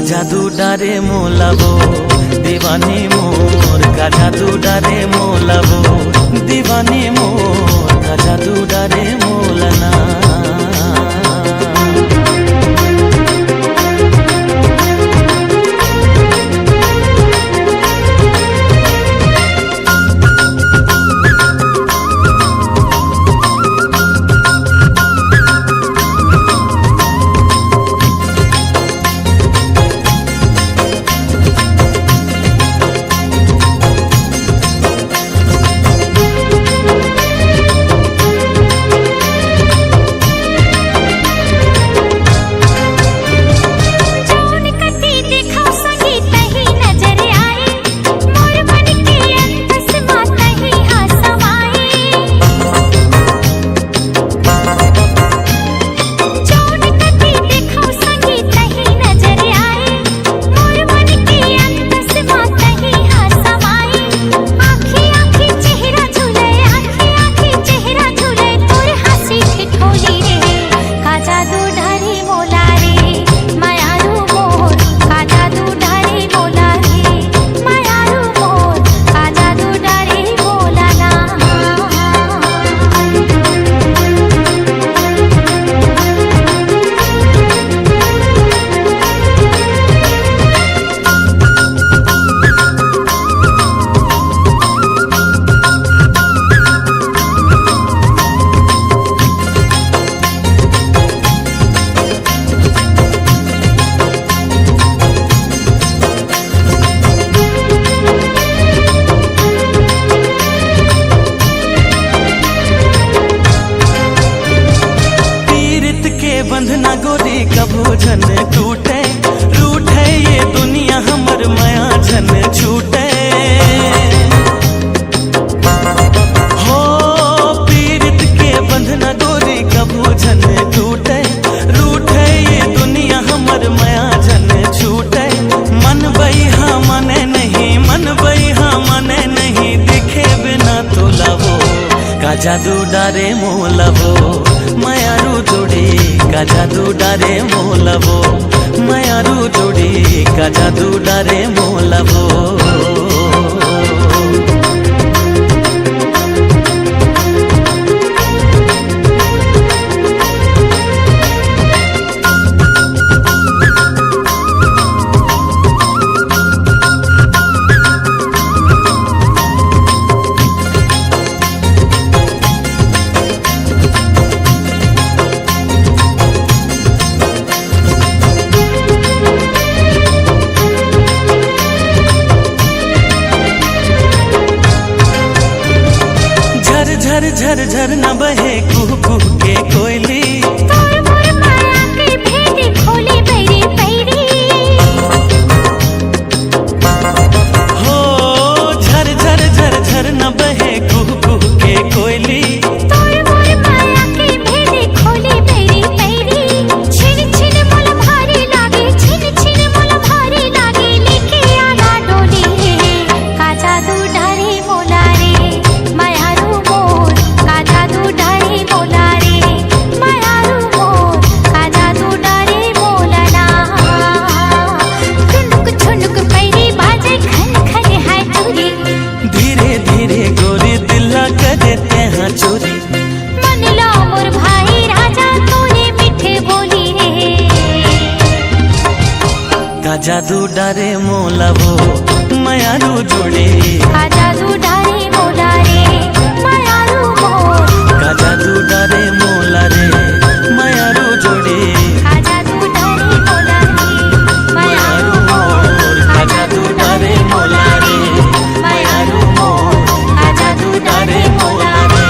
जादू डारे मोलाबो दीवानी मोर का जादू डारे मोलाबो दीवानी मोर का जादू डारे मोलना। बंधना गोरी कभो झन टूटे रूठे ये दुनिया हमर माया झन छूटे हो पीरित के बंधना गोरी कभो झन टूटे रूठे ये दुनिया हमर माया झन छूटे मन बइहा मने नहीं मन बइहा मने नहीं दिखे बिना तो लवो का जादू डारे मोलवो मायारू जोड़ी का जादू डारे मोलवो मायारू जोड़ी का जादू डारे मोलवो। जादू डारे मोला वो मायारू जोड़े का जादू डारे मोला रे मायारू मोर का जादू डारे मोला रे मायारू जोड़े का जादू डारे मोला रे मायारू मोर का जादू डारे मोला रे मायारू मोर का जादू डारे मोला रे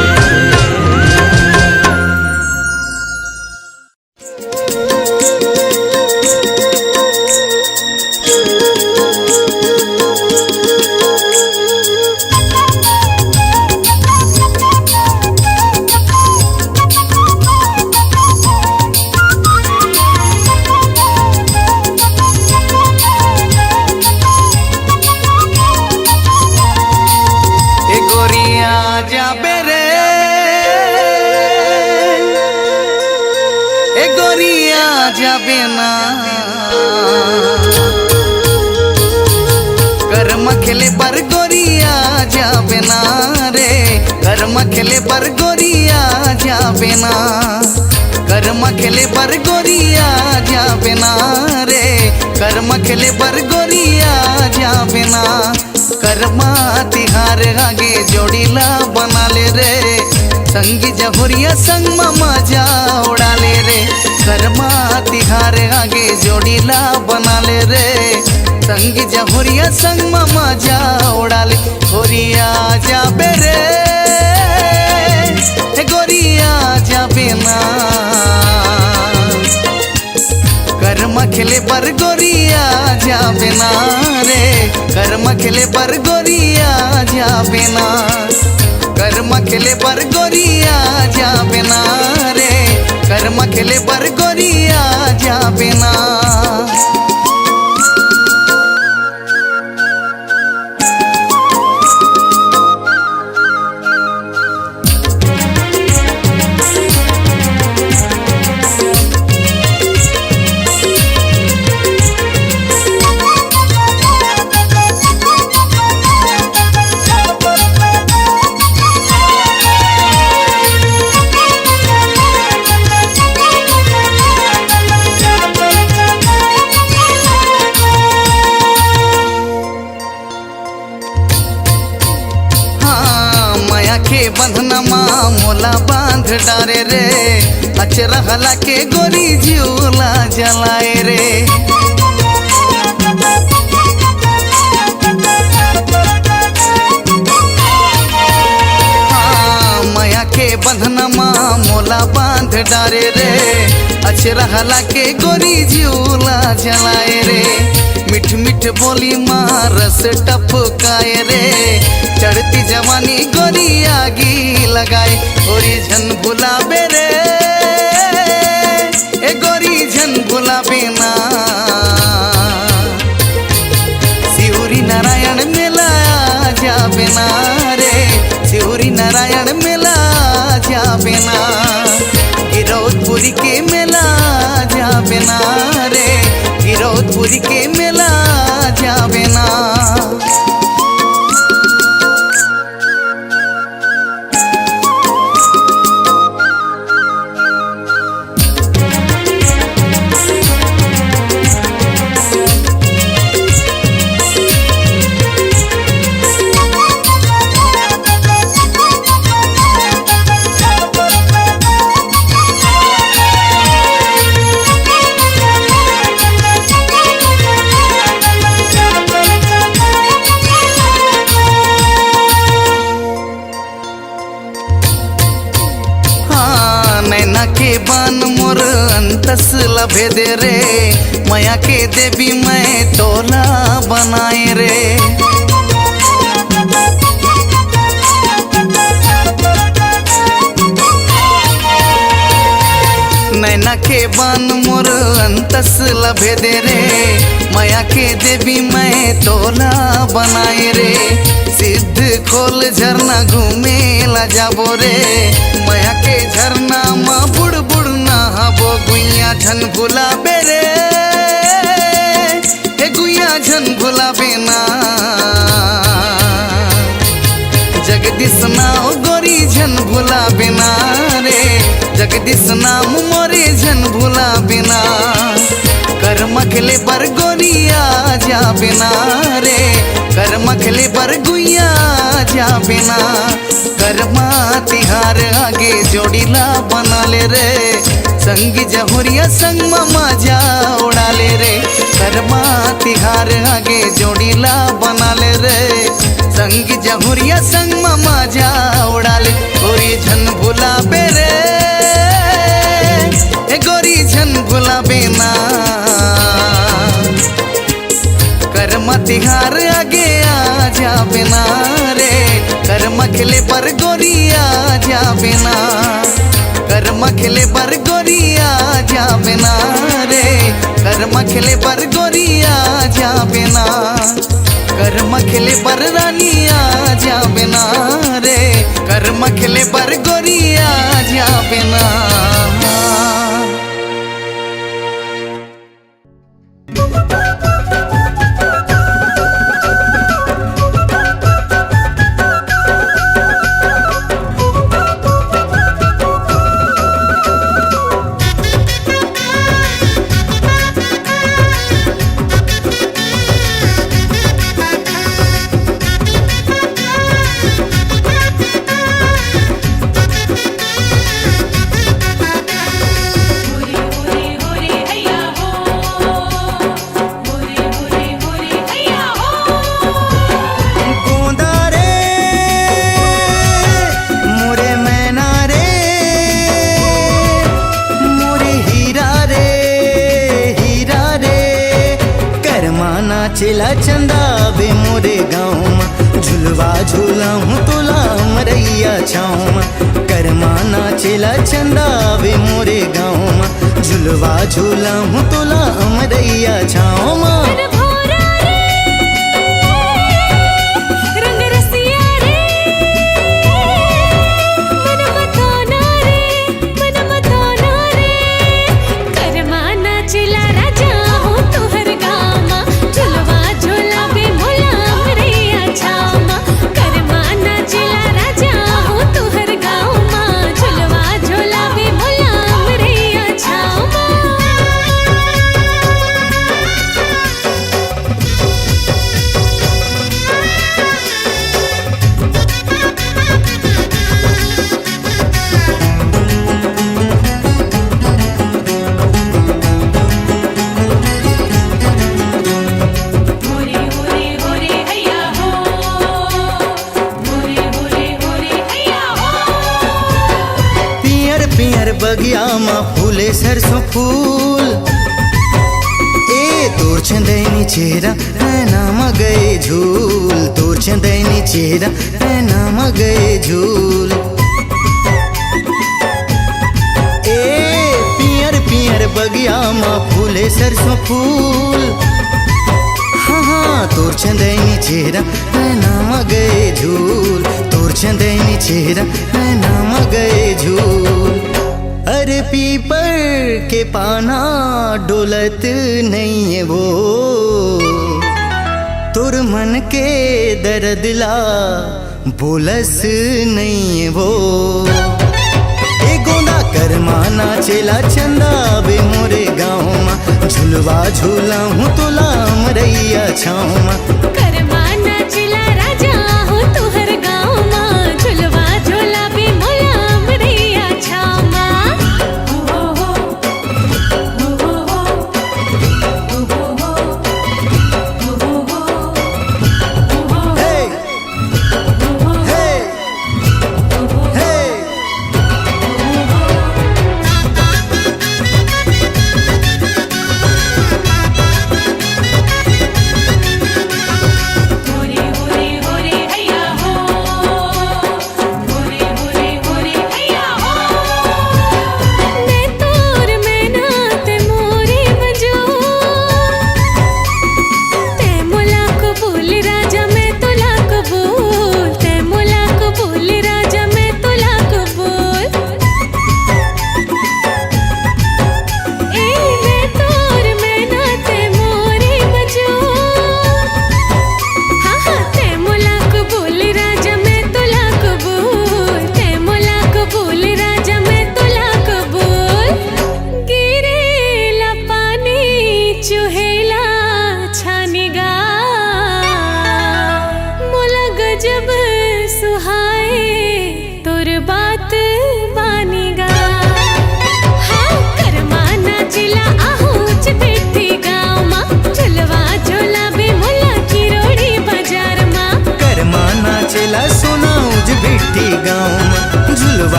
जाबे ना कर्म खेले पर गोरिया जाबे ना रे कर्म खेले पर गोरिया जाबे ना कर्म खेले पर गोरिया जाबे ना रे कर्म खेले पर गोरिया जाबे ना कर्मा तिहार आगे जोड़ीला बना ले रे संगी जहुरिया संग मजा उड़ा ले रे कर्मा तिहार आगे जोड़ीला बना ले रे संगी जहुरिया संग मजा उड़ा ले गोरिया जाबे रे गोरिया जाबे ना कर्म खेले पर गोरिया जाबे ना रे कर्म खेले पर गोरिया जाबे ना कर्म खेले पर गोरिया जाबे ना रे कर्म खेले पर गोरिया जाबे ना बंधनमा मोला बांध डारे रे अचरा हला के गोरी झूला जलाए रे माया के बंधनमा मोला बांध डारे रे अचरा हला के गोरी झूला जलाए रे मिठ मिठ बोली मारस टपकाए रे चढ़ती जवानी गोरी आगी लगाए गोरी झन भुलाबे रे ए गोरी झन भुलाबे ना सिहुरी नारायण मेला जाबे ना रे सिहुरी नारायण मेला जाबे ना गिरौदपुरी के मेला जाबे ना रे गिरौदपुरी के मेला जाबे ना के बान मोर अंतस लभे दे रे माया के देवी मैं तोला बनाए रे नैना के बान मोर अंतस लभे दे रे माया के देवी मैं तोला बनाए रे सिद्ध खोल झरना घूमे ला जाबो रे माया के झरना माँ बुड़ बुड़ नहाबो गुइया झन भुलाबे रे ए गुइया झन भुलाबे ना जगदीश नाम गोरी झन भुलाबे ना रे जगदीश नाम मोरे झन भुलाबे ना कर्म मखले पर गोरिया जा बिना रे कर मखले पर गुइया जा बिना कर्मा तिहार आगे जोड़ीला बना ले रे संग जहुरिया संग मजा उड़ा ले रे कर्मा तिहार आगे जोड़ीला बना ले रे संग जहुरिया संग मजा उड़ा ले गोरी झन भुला बेरे गोरी झन भुला बेना कर्म तिहार आगे आ जा बिना रे कर्म खिले पर गोरिया जा बिना कर्म खिले पर गोरिया जा बिना रे कर्म खिले पर गोरिया जा बिना कर्म खिले पर रानिया जा बिना रे कर्म खिले पर गोरिया जा बिना चिला चंदा बे मोरे गाँव में झुलवा झूला हूँ तुला मरैया छाँव में करमाना चिला चंदा बे मोरे गाँव में झुलवा झूला हूँ तुला मरैया छाँव में बगिया में फूले सरसों फूल ए तोर चंदैनी चेहरा है नाम गए झूल तोर चंदैनी चेहरा है नाम गए झूल ए पियर पियर बगिया में फूले सरसों फूल हाँ हाँ तोर चंदैनी चेहरा है नाम गए झूल तोर चंदैनी चेहरा है नाम गए झूल अरे पीपर के पाना डोलत नहीं है वो तुर मन के दर्द ला बोलस नहीं है वो ए गोंदा कर माना चेला चंदा बे मोरे गाँव में झुलवा झूला हूँ तुला मरैया छाँव में कर माना चिला राजा हूँ तुहर गाँव में झुलवा झूला बे मोला मरैया छाँव में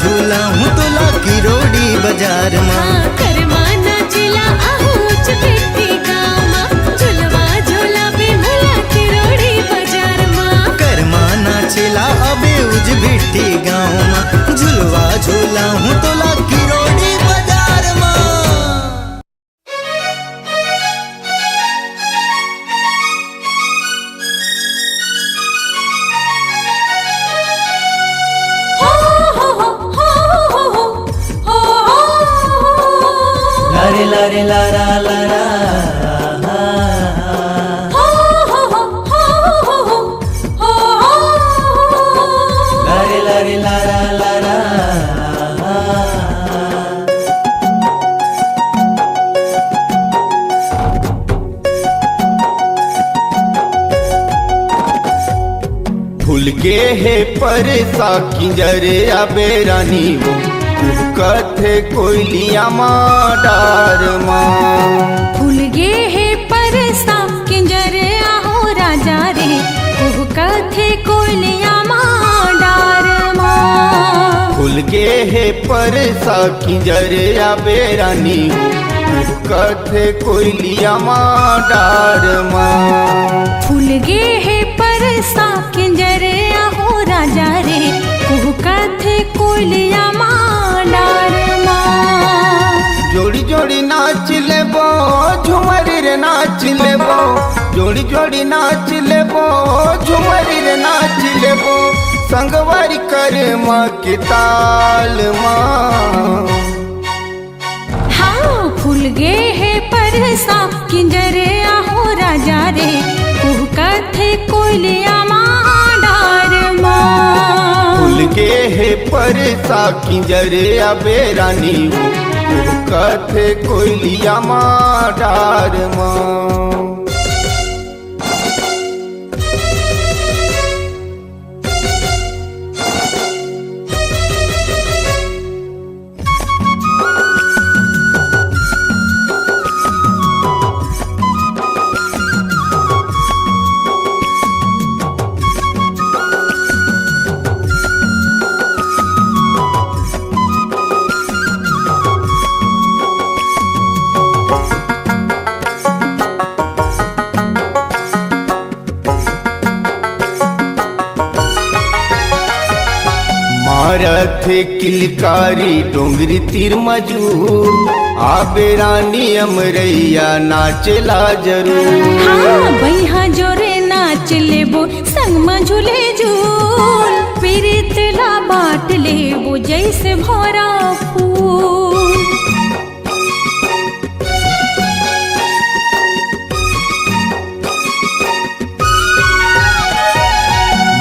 झूला हूँ तोला किरोड़ी बाजार में। हाँ करमा नाचिला आहूच बेटी गामा झुलवा झोला बे मला किरोड़ी बाजार माँ। करमा नाचेला अबे उज भिट्टी गाँव में झुलवा झूला हूँ तोला किरोड़ी बाजार में। लारे लारे लारा लारा लारे लारे लारा लारा फूल के है परसा किंजरे आबे रानी वो कथे कोयलिया माँ डार माँ। फूल गे है परसा किंजर आहो राजा रे कुह कथे कोयलिया माँ डार माँ। फूल के है परसा किंजरे आबे रानी वो कथे कोयलिया माँ डार माँ। फूल गे है परसा किंजर आहो राजा रे कुह कथे कोयलिया माँ डार माँ। जोड़ी जोड़ी नाच लेबो झुमरी रे नाच लेबो, जोड़ी जोड़ी नाच लेबो झुमरी रे नाच लेबो, संगवारी कर माँ के ताल माँ। हाँ फूल गे है परसा किंजर आहो राजा रे कुह कथे कोयलिया माँ डार माँ। फूल के है परसा किंजरे आबे रानी वो कथे कोयलिया माँ डार माँ। मारथ किलकारी डोंगरी तीर मजूर आबे रानी अमरैया नाचला जरूर। हाँ बैहा जोरे नाच लेबो संग में झूले झूल पीरित ला बाट लेबो जैसे भरा फूल।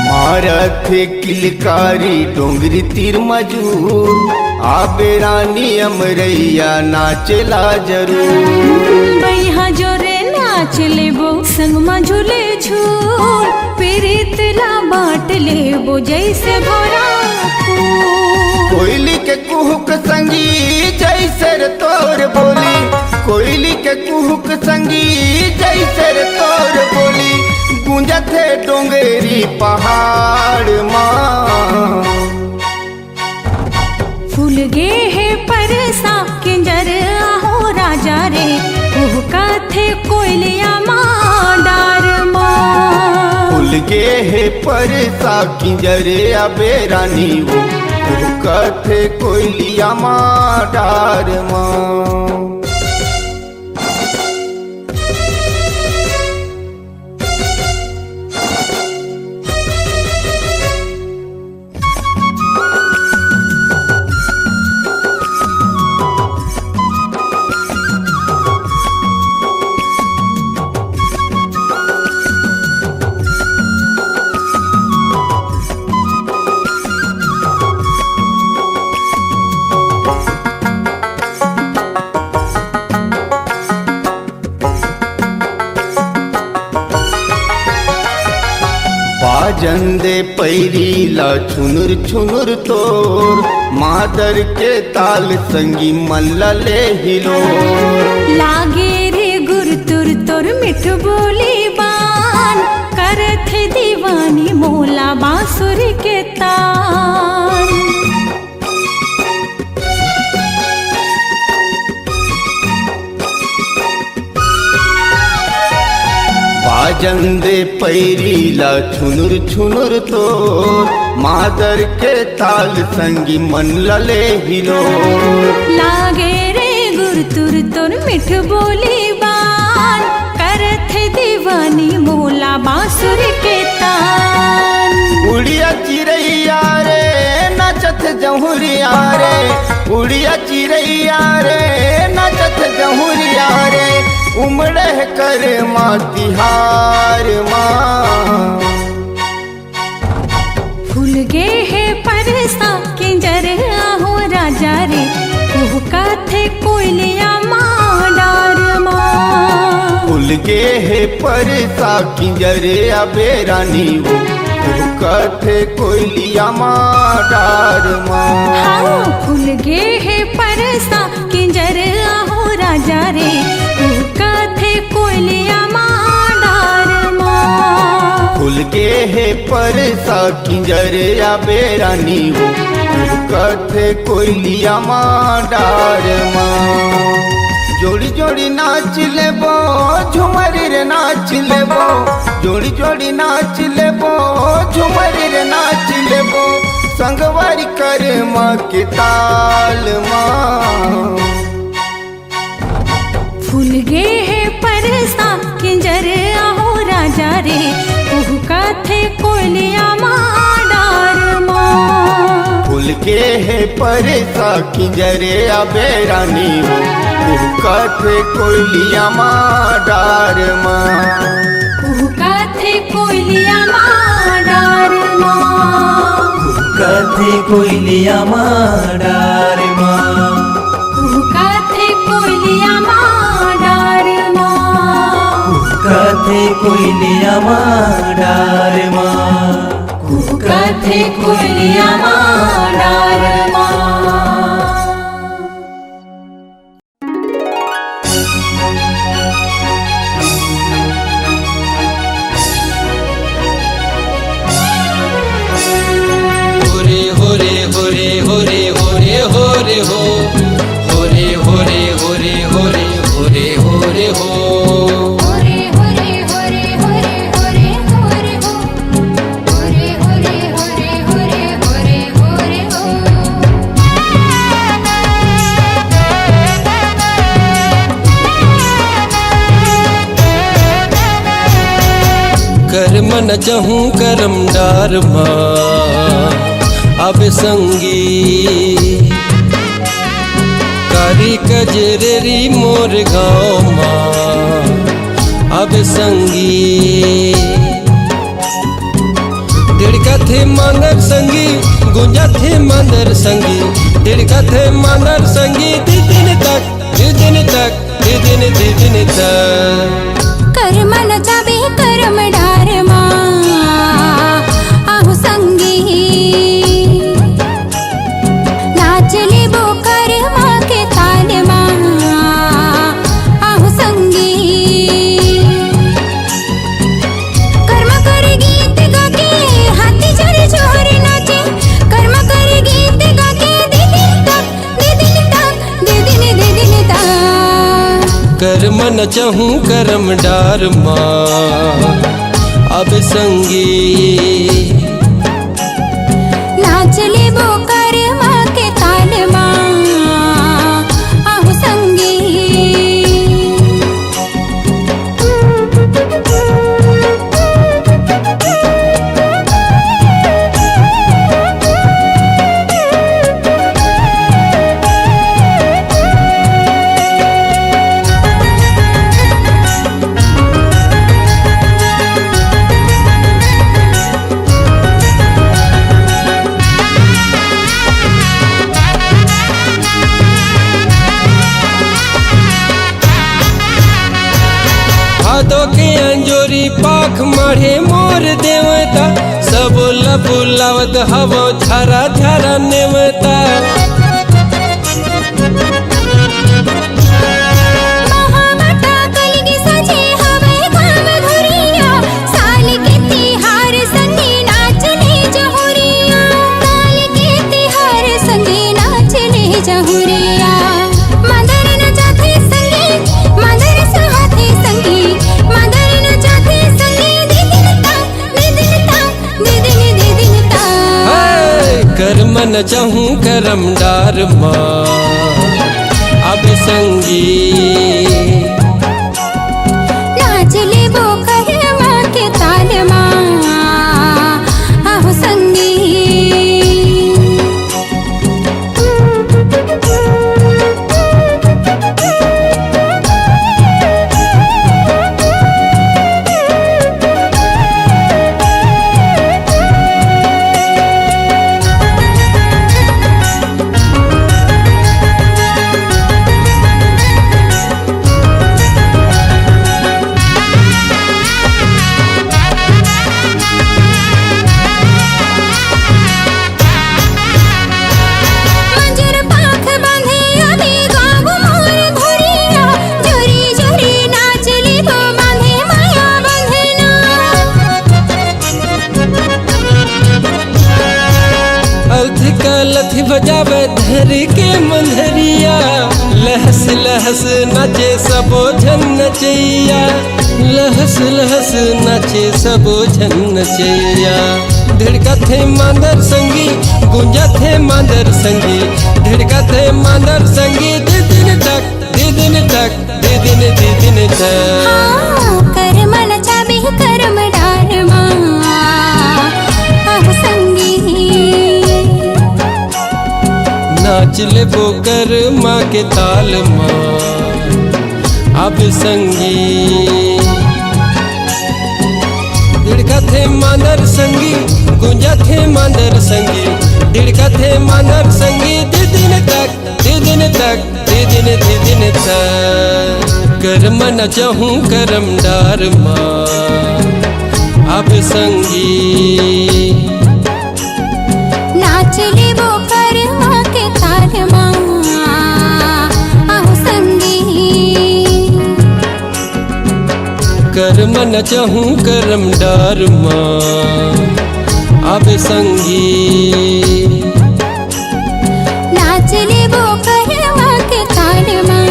मारथ किलकारी डोंगरी तीर मजूर आबे रानी अमरैया नाचला जरूर। बैहा जोरे नाच लेबो संग में झूले झूल पीरित ला बाट लेबो जैसे भरा फूल। कोयली के कुहुक संगी जैसे रे तोर बोली, कोयली के कुहुक संगी जैसे रे तोर बोली, गूंजत है डोंगरी पहाड़ माँ। फूल गे है परसा किंजर आहो राजा रे कुह कथे कोयलिया माँ डार माँ। फूल के है परसा किंजरे आबे रानी वो कथे कोयलिया माँ डार माँ। बाजंदे पैरीला छुनुर छुनुर तोर, मादर के ताल संगी मल्ला ले हिलोर। लागे रे गुर तुर तुर मिठ बोली बान, करत है दीवानी मोला बांसुर के तान। राजन दे पैरीला छुनुर छुनुर तोर मादर के ताल संगी मन लले हिलो लागे रे गुरतुर तोर मिठ बोली बान करत है दीवानी मोला बांसुर के तान उड़िया चिड़ैया रे नाचत जहुरिया रे उड़िया चिड़ैया रे नाचत जहुरिया रे उमड़े कर माँ तिहार माँ फूल गे है परसा किंजर आहो राजा रे कुहका थे कोयलिया माँ डार माँ फूल गे है परसा किंजरे अबे रानी वो कथे कोयलिया माँ डार माँ हाँ फूल गे है परसा किंजर आहो राजा रे कुहका थे कोयलिया माँ डार माँ फूल गे है परसा किंजरे अबे रानी वो कथे कोयलिया माँ डार माँ जोड़ी जोड़ी नाच लेबो झुमरी रे नाच लेबो जोड़ी जोड़ी नाच लेबो झुमरी रे नाच लेबो संगवारी कर माँ के ताल माँ फूल गे है परसा किंजर आहो राजा रे कुहका थे कोयलिया माँ डार माँ फूल के है परसा किंजरे अबे रानी वो कथे कोयलिया माँ डार माँ कुहका थे कोयलिया माँ डार माँ कथे कोयलिया माँ डार माँ कुहका थे कोयलिया माँ डार माँ कथे कोयलिया माँ डार माँ कुहका थे कोयलिया माँ डार माँ मन चहूँ करम डार माँ अब संगी कारी कजरेरी मोर गाँव माँ अब संगी दिड़का थे मानर संगी गुंजा थे मानर संगी दिड़का थे मानर संगी दिन तक दिन तक कर्म न जाबे करम डार माँ आहु संगी नाच लेबो कर माँ के ताल माँ आहु संगी कर्म कर गीत गा के हाथी जोर जोर नाचे कर्म कर गीत गा के दे दिन तक कर्म न चहूँ करम डार माँ अब संगी नाच लेबो कर माँ के ताल माँ आहु संगी भादो के अंजोरी पाख मढ़े मोर देवता सब लबुलावत हवो झरा झरा नेवता महामटा कलगी सजे हवे घाम घुरिया साल के तिहार संगी नाच ले जहुरिया साल के तिहार संगी नाच ले जहुरिया मदर न जाथे संगी मदर सहाथे संगी मदर न जाथे संगी मन चाहूँ करम डार माँ अब संगी नाच लेबो करमा के ताल माँ आहो संगी लथी बजावे धर के मंधरिया लहस लहस नाचे सबो झन नचैया लहस लहस नाचे सबो झन नचैया धिड़का थे मांदर संगी गुंजा थे मांदर संगी धिड़का थे मांदर संगी दे दिन तक दे दिन तक दे दिन तक कर मन चाबी करम डार माँ आहो संगी नाच लेबो कर माँ के ताल माँ अब संगी दिड़का थे मांदर संगी गुंजा थे मांदर संगी दिड़का थे मांदर संगी दे दिन तक दे दिन तक दे दिन तक कर मन चाहूँ करम डार माँ अब संगी नाच लेबो करमा के ताल माँ आहो संगी कर मन चाहूँ करम डार माँ अब संगी नाच लेबो करमा के ताल माँ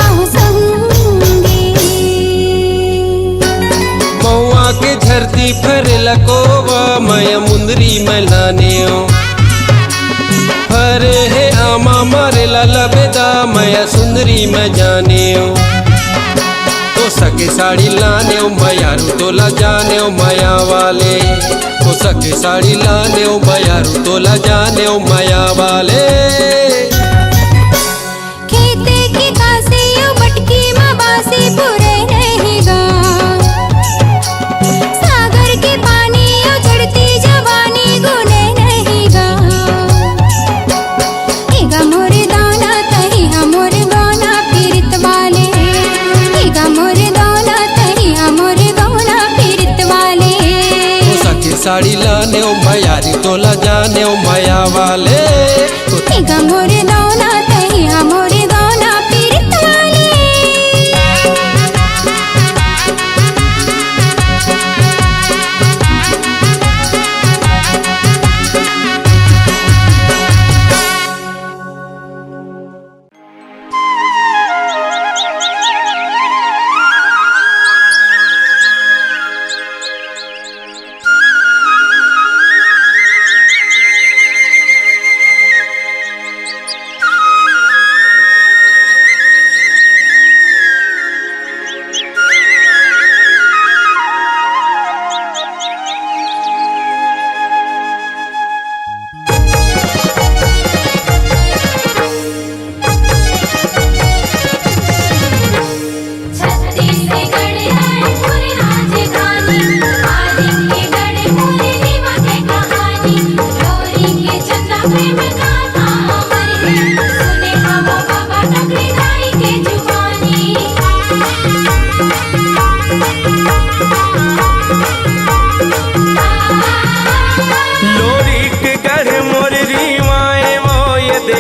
आहो संगी मौआ के झरती फर लकोवा मया मुंदरी में लाने फरे है आमा मारे लाला बेदा मया सुंदरी में जाने तो सके साड़ी लाने मयारू तोला जाने माया वाले तो सके साड़ी लाने मयारू तोला जाने माया वाले खेते की कासे यो मटकी में बासी पूरे रहेगा सागर के पानी यो चढ़ती जवानी गुने रहेगा एगा मोरे दाना तही हमोरे गाना पीरित वाले एगा मोरे दाना तही हमोरे गाना पीरित वाले तो सके साड़ी लाने मयारी तोला जाने माया वाले एगा मोरे दाना तही हमोरे गाना पीरित वाले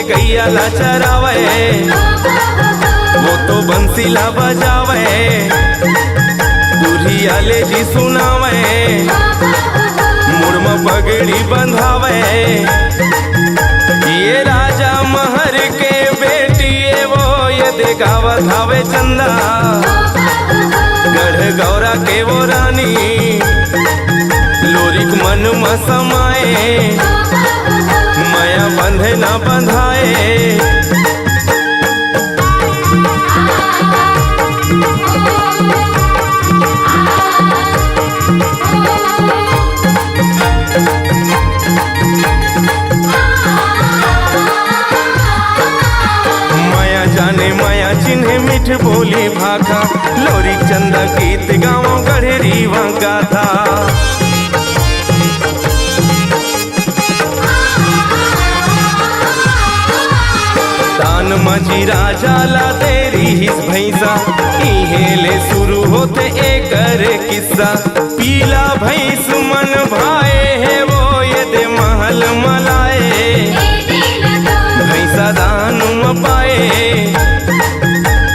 गैया चरावे वो तो बंसीला बजावे बुढ़िया ले जी सुनावे मुड़मा पगड़ी बंधावे ये राजा महर के बेटी वो ये देखावा धावे चंदा गढ़ गौरा के वो रानी लोरिक मन में समाए माया बंधे ना बंधाए। माया जाने माया चिन्हे मिठ बोली भाखा, लोरी चंदा गीत गाँव गढ़ेरी गाथा। तान मजी राजा ला तेरी हिस भैंसा, इहेले शुरू होते एकर किस्सा। पीला भैंस मन भाए है वो ये दे महल मलाए, भैंसा दान म पाए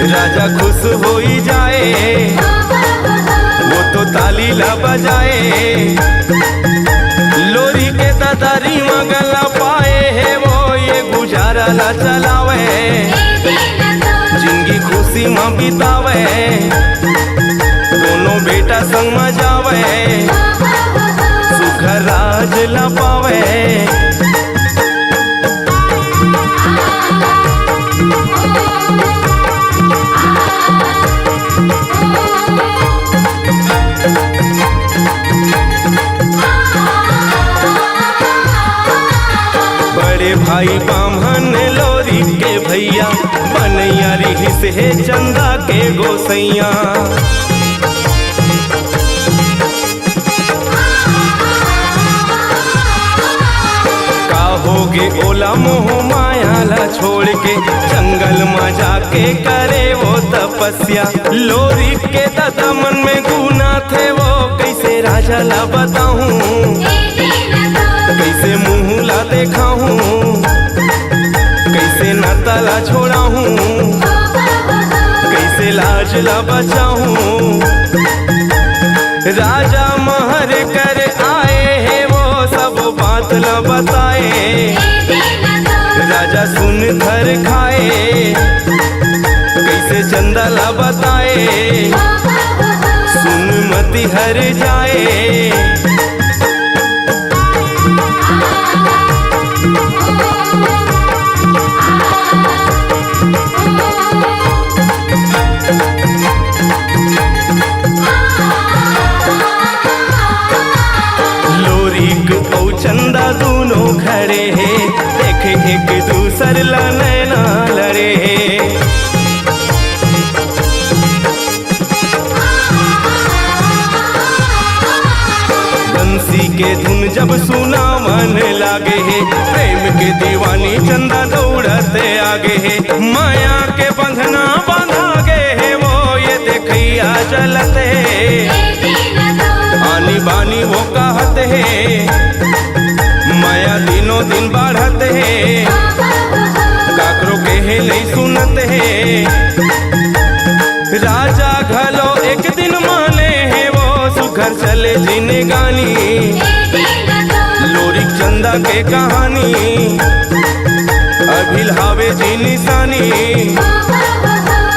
राजा खुश हो ही जाए। वो तो ताली ला बजाए, लोरी के दादारी मगला पाए है वो ये गुजारा ला चलावे, जिंदगी खुशी में बितावे, दोनों बेटा संग में जावे, सुख राज ला पावे। बड़े भाई बामहन लोरी के भैया, बनैया रिहिस है चंदा के गोसैया। का होगे ओला मोह माया ला छोड़ के, जंगल में जाके करे वो तपस्या। लोरी के दादा मन में गुना थे वो कैसे राजा ला बताऊं, कैसे मुँह ला देखाऊं, कैसे नाता ला छोड़ाऊं, कैसे लाज ला बचाऊं। राजा महर कर आए है वो सब बात ला बताए, राजा सुन थर खाए, कैसे चंदा ला बताए, सुन मति हर जाए। चंदा दोनों खड़े हैं, देख एक दूसर ला नैना लड़े हैं। बंसी के धुन जब सुना मन लागे है, प्रेम के दीवानी चंदा दौड़ते आगे है। माया के बंधना बांधा गे है वो ये देखिया चलते, आनी बानी वो कहते है, माया दिनों दिन बढ़त है, काकरो के है नहीं सुनत है। राजा घलो एक दिन माने है वो सुघर चले जिंदगानी, लोरी चंदा के कहानी अभिलावे जी निशानी,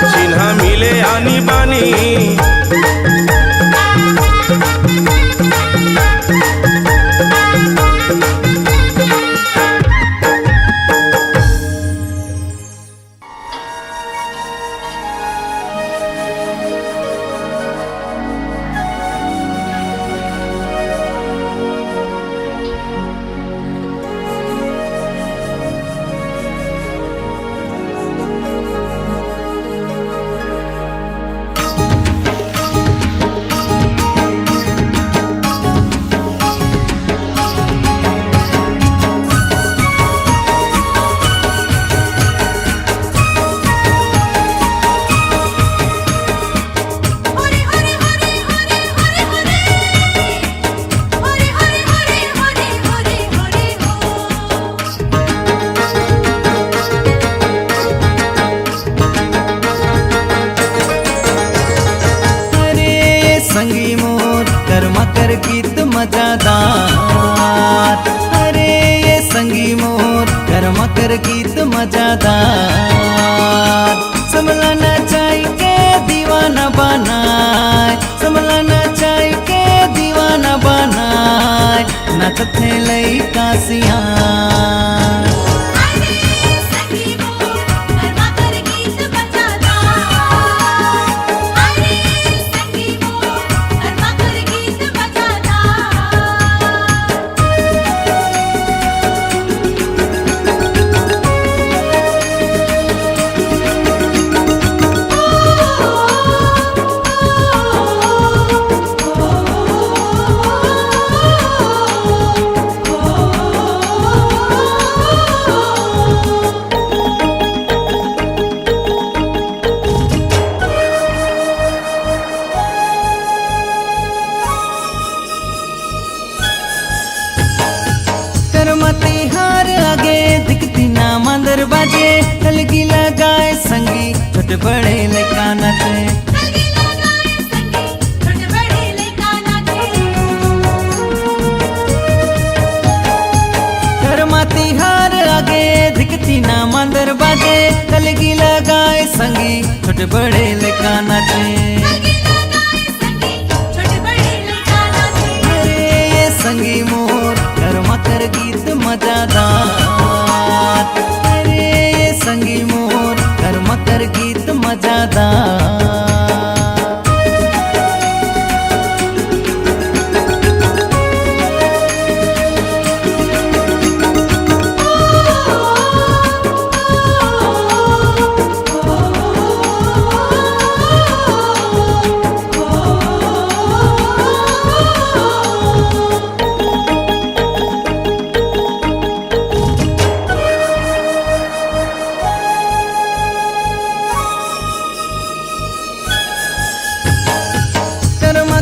चिन्हा मिले आनी बानी। गीत मजादार, अरे ये संगी मोर कर्म कर गीत मजादार। समलाना चाय के दीवाना बनाए, समलाना चाय के दीवाना बनाए, नाचत है लई कासिया। छोटे बड़े लड़का नाचे तिहार आगे धिकती ना मंदिर बाजे कलगी लगाए संगी छोटे बड़े लड़का नाचे अरे ये संगी मोर कर्मा कर गीत मजादार अरे ये संगी मोर कर्मा कर गीत मजादार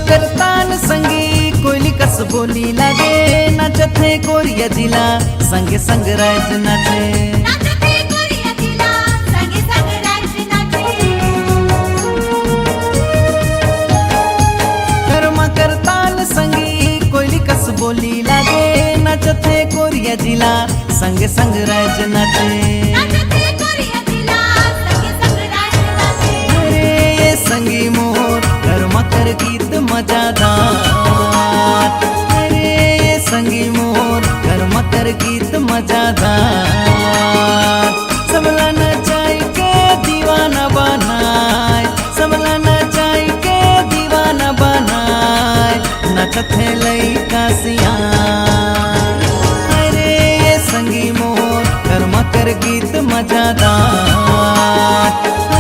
करतान संगी कोयली कस बोली लागे नाचत है कोरिया जिला संगे संग राज नाचे कर्मा करतान संगी कोयली कस बोली लागे नाचत है कोरिया जिला संगे संग राज नाचे अरे ये संगी मोर कर्मा कर गीत मजादार अरे ये संगी मोर कर्मा कर गीत मजादार सबला नचाई के दीवाना बनाए सबला नचाई के दीवाना बनाए नचत है लइका सियान अरे ये संगी मोर कर्मा कर गीत मजादार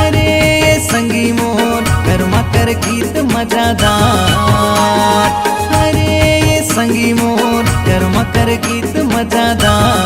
अरे ये संगी मोर कर्मा कर गीत मजादार अरे ये संगी मोर कर्मा कर गीत मजादार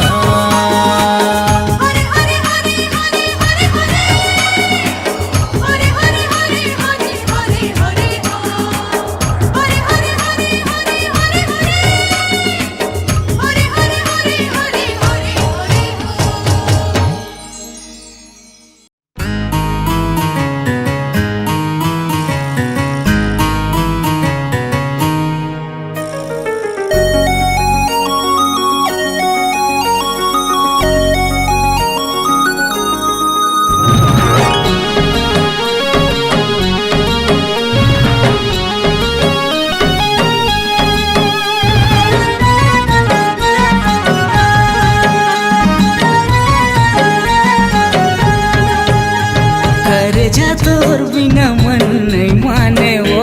तोर बिना मन नहीं माने वो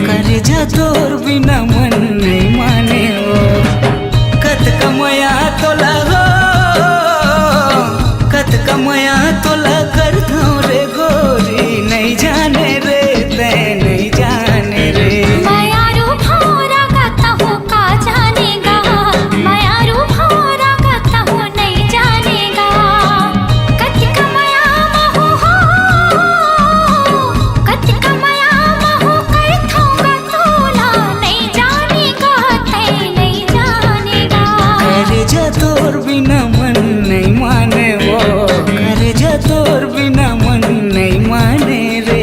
करे जा तोर बिना मन नहीं माने वो कत कमया तोला हो कत कमया तोला कर दो रे गोरी नहीं जाने रे ते नहीं जाने रे मायारू भौरा गाता हूँ का जानेगा मायारू भौरा गाता हूँ नहीं जानेगा कत कमया महू हो कत कमया महू करता हूँ तोला नहीं जानेगा ते नहीं जानेगा करे जा तोर बिना मन नहीं माने वो करे जा तोर बिना मन नहीं माने रे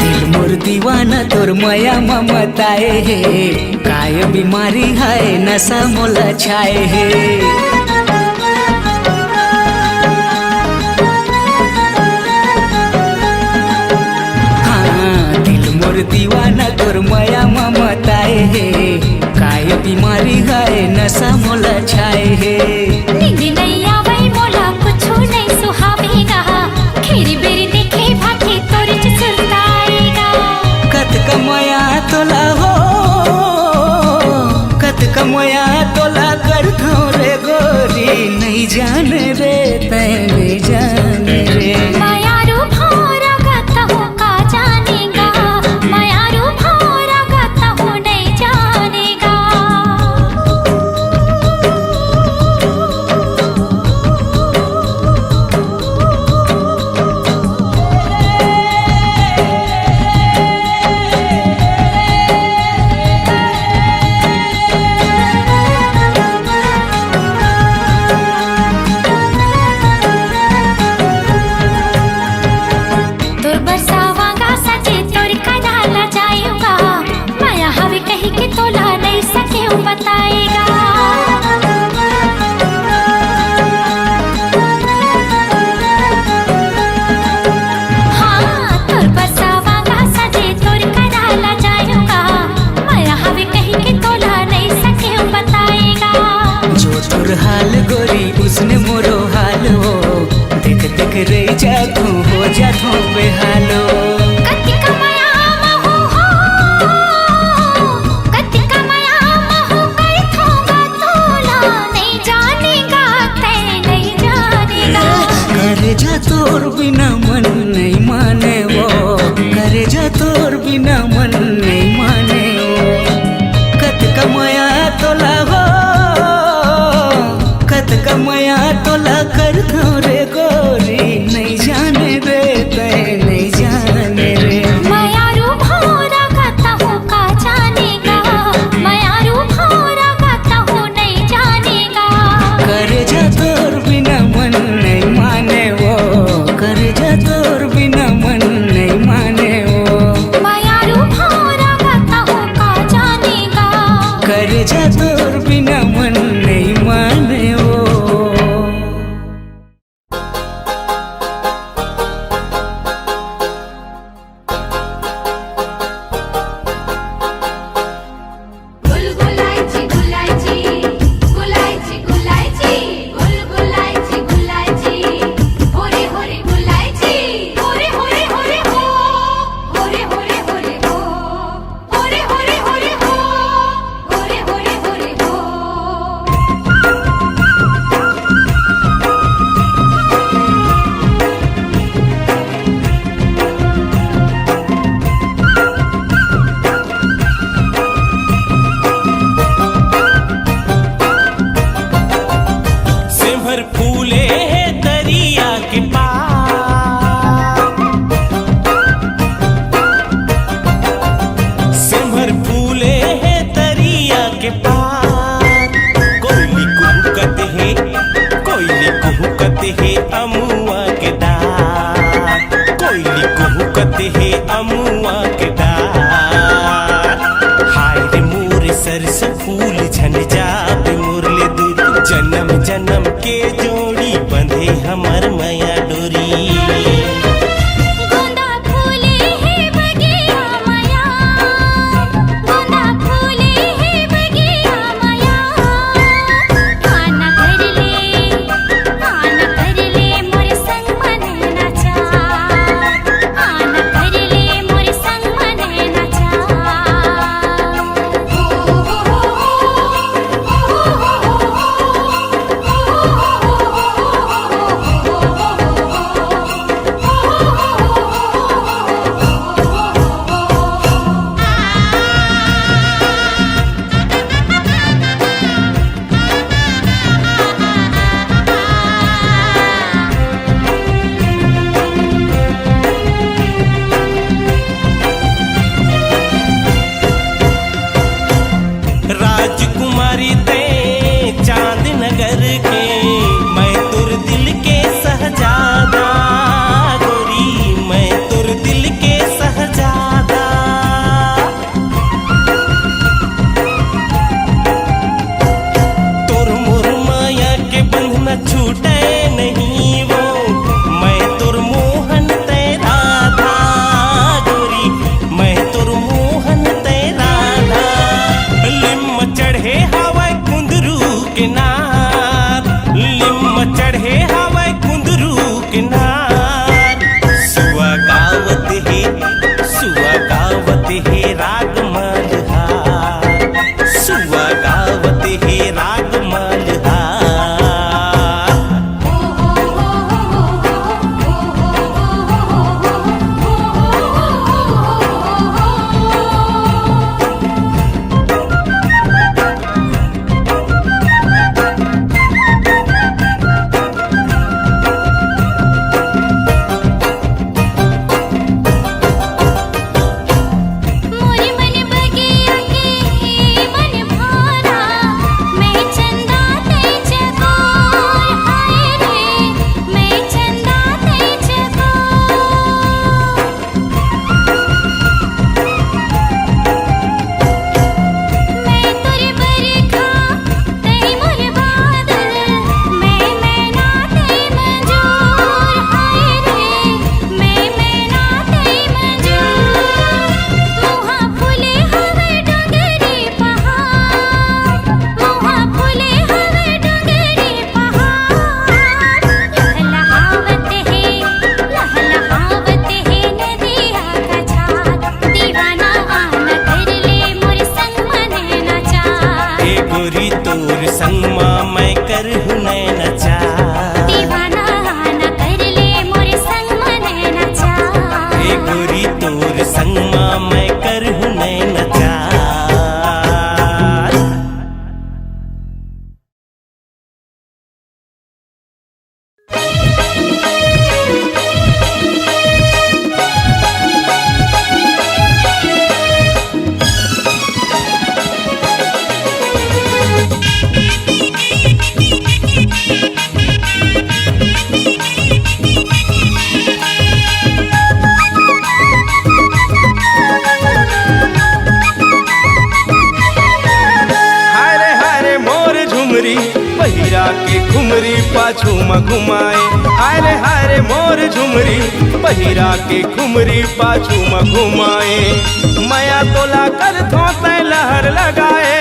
दिल मोर दीवाना तोर माया ममताए है काय बीमारी है नशा मोला छाए है हाँ दिल मोर दीवाना तोर माया ममताए है काय बीमारी है नशा मोला छाए है नींद नहीं आवे मोला कुछ नहीं सुहावेगा खीरी बेरी देखे भागे तोरे च सुरताएगा कत कमया तोला हो कत कमया तोला कर दो रे गोरी नहीं जाने रे ते नहीं जाने रे मायारू भौरा गाता हूँ का जानेगा मायारू भौरा गाता हूँ नहीं जानेगा रही जा तू हो जा तू बेहालो कतिक माया महु हो कतिक माया महु कई थोगा तोला नहीं जानेगा तै नहीं जानेगा करे जा तोर बिना मन नहीं माने वो करे जा तोर बिना मन नहीं माने वो कतिक माया तोला हो कतिक माया तोला कर दो रे गोरी नहीं जाने रे तै नहीं जाने रे मायारू भौरा गाता हूँ का जानेगा मायारू भौरा गाता हूँ नहीं जानेगा करे जा तोर बिना मन नहीं माने वो करे जा तोर बिना मन नहीं माने वो मायारू भौरा गाता हूँ का जानेगा करे जा तोर बिना मन नहीं माने वो गुलगुलायची गुलायची गुलायची गुलायची गुलगुलायची गुलायची होरे होरे गुलायची होरे होरे होरे हो होरे होरे होरे हो होरे होरे होरे हो होरे होरे होरे हो सिमर फूले दरिया के पार सिमर फूले दरिया के पार कोयली कुहुकत है अमुआ के डार कोयली कुहुकत है अमुआ के डार हाय रे मोर सरस फूल झन जाब मुरले दूर जन्म जन्म के जोड़ी बंधे हमर माया डोरी गोंदा फूले है बगिया माया गोंदा फूले है बगिया माया आना कर ले मोर संग मन नाचा आना कर ले मोर संग मन नाचा हो हो हो हो हो हो हाय हाय मोर झुमरी पहिरा के खुमरी पाछू में घुमाए माया तोला कर थोते लहर लगाए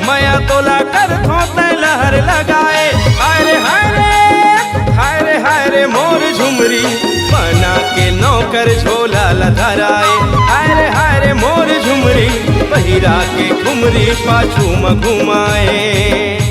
माया तोला कर थोते लहर लगाए हाय हाय मोर झुमरी बना के नौकर झोला लधराए हाय मोर झुमरी पहिरा के खुमरी पाछू में घुमाए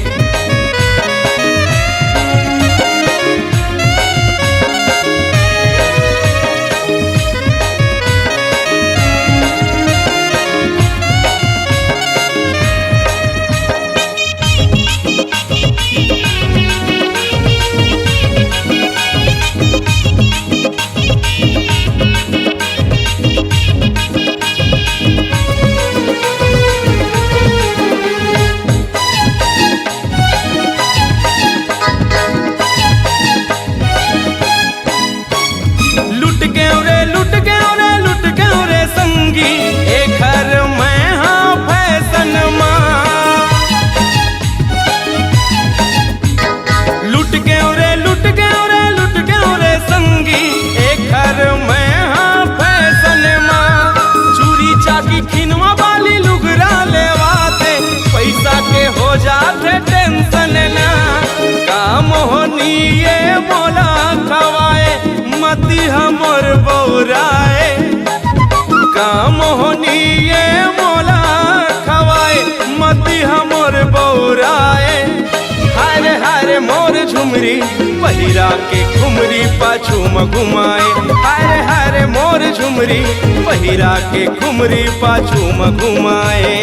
मती हमर बौराए काम होनी ये मोला खवाए मती हमर बौराए हाय मोर झुमरी पहिरा के खुमरी पाछू में घुमाए हाय मोर झुमरी पहिरा के खुमरी पाछू में घुमाए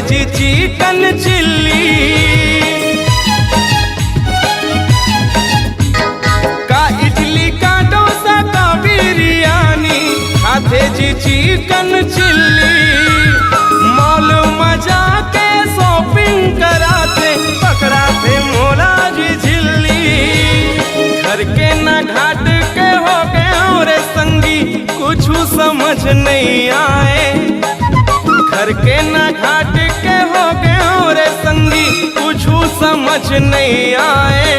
जी चिकन चिल्ली का इडली का डोसा का बिरयानी खाते जी चिकन चिल्ली मॉल मजा के शॉपिंग कराते पकड़ाते मोला जी झिल्ली घर के ना घाट के हो गए और संगी कुछ समझ नहीं आए घर के ना घाट के हो गए और संगी कुछ समझ नहीं आए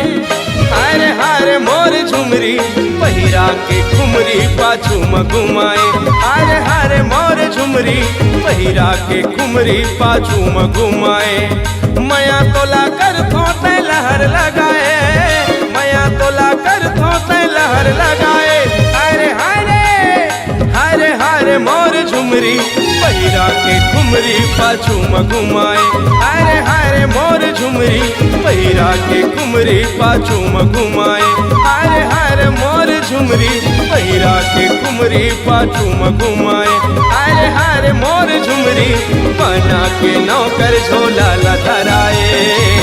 हाय मोर झुमरी पहिरा के खुमरी पाछू में घुमाए हाय मोर झुमरी पहिरा के खुमरी पाछू में घुमाए माया तोला कर थोते लहर लगाए माया तोला कर थोते लहर लगाए हाय मोर झुमरी पहिरा के खुमरी पाछू में घुमाए हाय मोर झुमरी पहिरा के खुमरी पाछू में घुमाए हाय मोर झुमरी पहिरा के खुमरी पाछू में घुमाए हाय मोर झुमरी बना के नौकर झोला लधराए